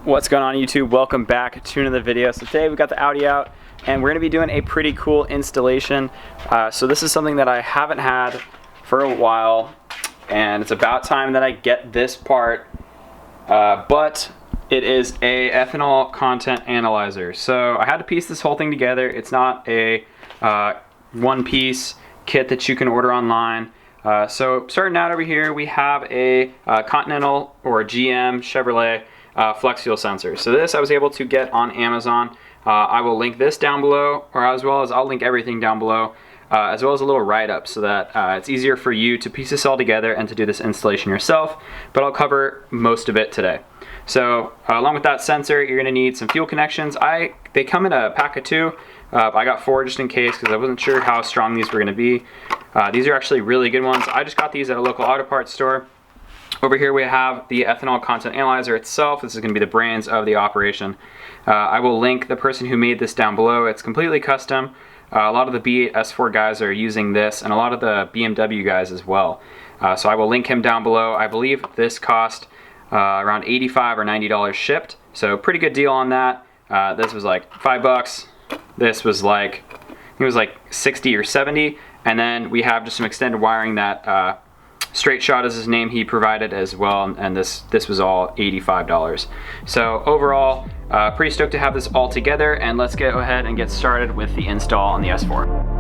What's going on YouTube? Welcome back to another video. So today we got the Audi out and we're going to be doing a pretty cool installation. So this is something that I haven't had for a while and it's about time that I get this part, but it is a Ethanol Content Analyzer. So I had to piece this whole thing together. It's not a one-piece kit that you can order online. So starting out over here we have a Continental or GM Chevrolet flex fuel sensor. So this I was able to get on Amazon. I will link this down below, or as well as I'll link everything down below, as well as a little write-up so that it's easier for you to piece this all together and to do this installation yourself, but I'll cover most of it today. So along with that sensor, you're going to need some fuel connections. They come in a pack of 2. I got 4 just in case because I wasn't sure how strong these were going to be. These are actually really good ones. I just got these at a local auto parts store. Over here we have the Ethanol Content Analyzer itself. This is going to be the brains of the operation. I will link the person who made this down below. It's completely custom. A lot of the B8 S4 guys are using this, and a lot of the BMW guys as well. So I will link him down below. I believe this cost around $85 or $90 shipped. So pretty good deal on that. This was like $5. This was like, I think it was like 60 or 70. And then we have just some extended wiring that Straight Shot is his name, he provided as well, and this was all $85. So overall, pretty stoked to have this all together, and let's go ahead and get started with the install on the S4.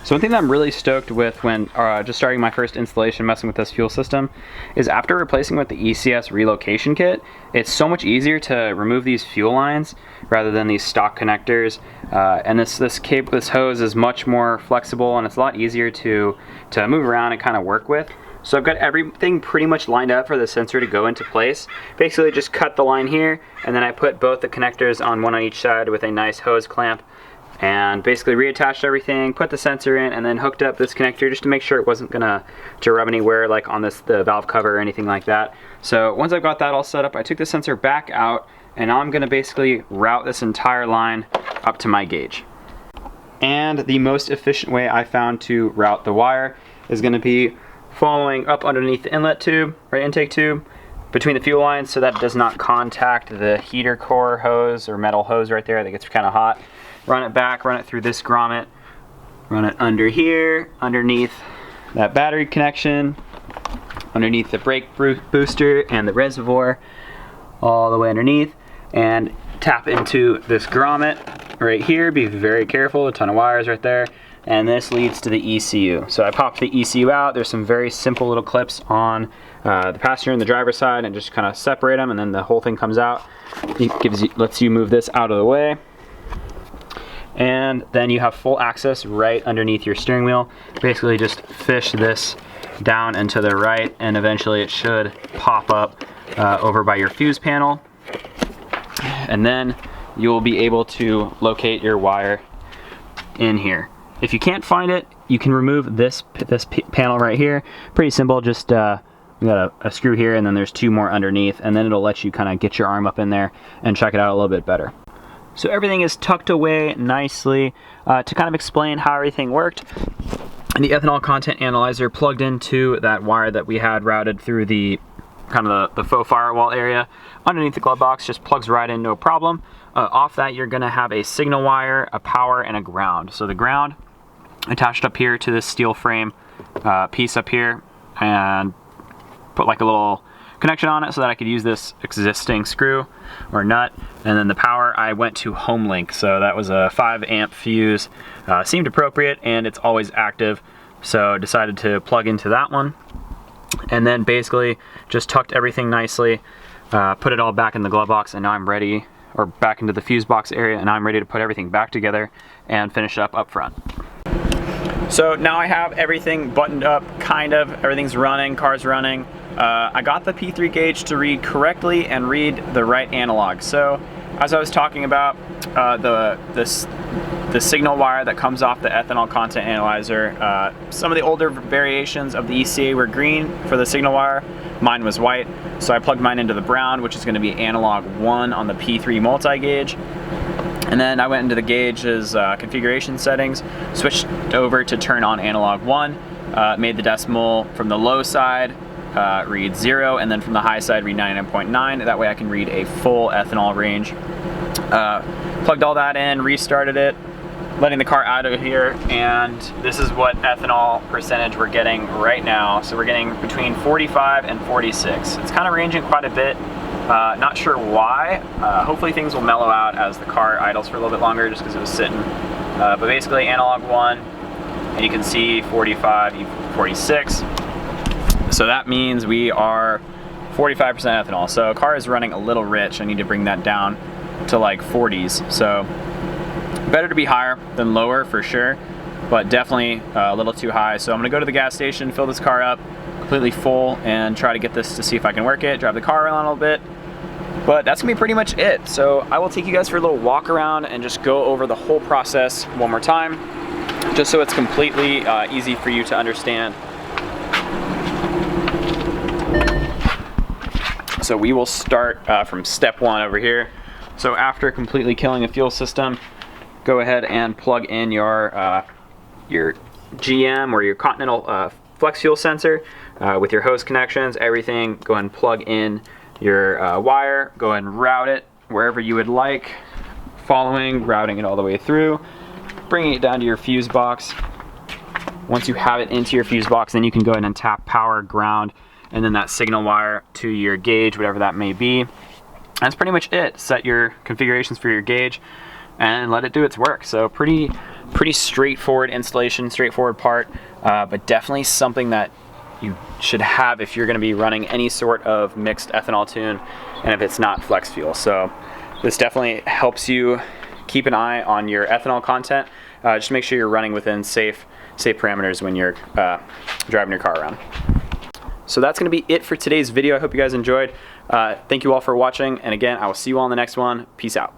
So one thing that I'm really stoked with when just starting my first installation messing with this fuel system is after replacing with the ECS relocation kit, it's so much easier to remove these fuel lines rather than these stock connectors. And this hose is much more flexible and it's a lot easier to move around and kind of work with. So I've got everything pretty much lined up for the sensor to go into place. Basically just cut the line here and then I put both the connectors on one on each side with a nice hose clamp, and basically reattached everything, put the sensor in, and then hooked up this connector just to make sure it wasn't gonna rub anywhere like on the valve cover or anything like that. So once I've got that all set up, I took the sensor back out and now I'm gonna basically route this entire line up to my gauge. And the most efficient way I found to route the wire is gonna be following up underneath the inlet tube, right, intake tube, between the fuel lines so that it does not contact the heater core hose or metal hose right there that gets kind of hot. Run it back, run it through this grommet, run it under here, underneath that battery connection, underneath the brake booster and the reservoir, all the way underneath, and tap into this grommet right here. Be very careful, a ton of wires right there, and this leads to the ECU. So I popped the ECU out. There's some very simple little clips on the passenger and the driver's side, and just kind of separate them, and then the whole thing comes out. It lets you move this out of the way. And then you have full access right underneath your steering wheel. Basically just fish this down and to the right, and eventually it should pop up over by your fuse panel. And then you'll be able to locate your wire in here. If you can't find it, you can remove this panel right here. Pretty simple, just we got a screw here and then there's 2 more underneath, and then it'll let you kind of get your arm up in there and check it out a little bit better. So everything is tucked away nicely. To kind of explain how everything worked, and the Ethanol Content Analyzer plugged into that wire that we had routed through the kind of the faux firewall area underneath the glove box, just plugs right in, no problem. Off that you're gonna have a signal wire, a power, and a ground. So the ground attached up here to this steel frame piece up here, and put like a little connection on it so that I could use this existing screw or nut. And then the power, I went to HomeLink, so that was a 5 amp fuse. Seemed appropriate and it's always active, so decided to plug into that one. And then basically just tucked everything nicely, put it all back in the glove box, and now I'm ready, or back into the fuse box area, and now I'm ready to put everything back together and finish up front. So now I have everything buttoned up, kind of, everything's running, car's running. I got the P3 gauge to read correctly and read the right analog. So as I was talking about, the signal wire that comes off the Ethanol Content Analyzer, some of the older variations of the ECA were green for the signal wire. Mine was white, so I plugged mine into the brown, which is going to be analog 1 on the P3 multi-gauge. And then I went into the gauge's configuration settings, switched over to turn on analog 1, made the decimal from the low side read 0, and then from the high side read 99.9. That way I can read a full ethanol range. Plugged all that in, restarted it, letting the car out of here, and this is what ethanol percentage we're getting right now. So we're getting between 45 and 46. It's kind of ranging quite a bit. Not sure why. Hopefully things will mellow out as the car idles for a little bit longer, just because it was sitting. But basically analog 1, and you can see 45, 46. So that means we are 45% ethanol. So car is running a little rich. I need to bring that down to like 40s. So better to be higher than lower for sure, but definitely a little too high. So I'm gonna go to the gas station, fill this car up completely full, and try to get this to see if I can work it, drive the car around a little bit. But that's gonna be pretty much it. So I will take you guys for a little walk around and just go over the whole process one more time, just so it's completely easy for you to understand. So we will start from step 1 over here. So after completely killing a fuel system, go ahead and plug in your GM or your Continental flex fuel sensor with your hose connections, everything. Go ahead and plug in your wire, go ahead and route it wherever you would like, routing it all the way through, bringing it down to your fuse box. Once you have it into your fuse box, then you can go ahead and tap power, ground, and then that signal wire to your gauge, whatever that may be. That's pretty much it. Set your configurations for your gauge and let it do its work. So pretty straightforward installation, straightforward part, but definitely something that you should have if you're going to be running any sort of mixed ethanol tune, and if it's not flex fuel. So this definitely helps you keep an eye on your ethanol content. Just make sure you're running within safe parameters when you're driving your car around. So that's going to be it for today's video. I hope you guys enjoyed. Thank you all for watching, and again, I will see you all in the next one. Peace out.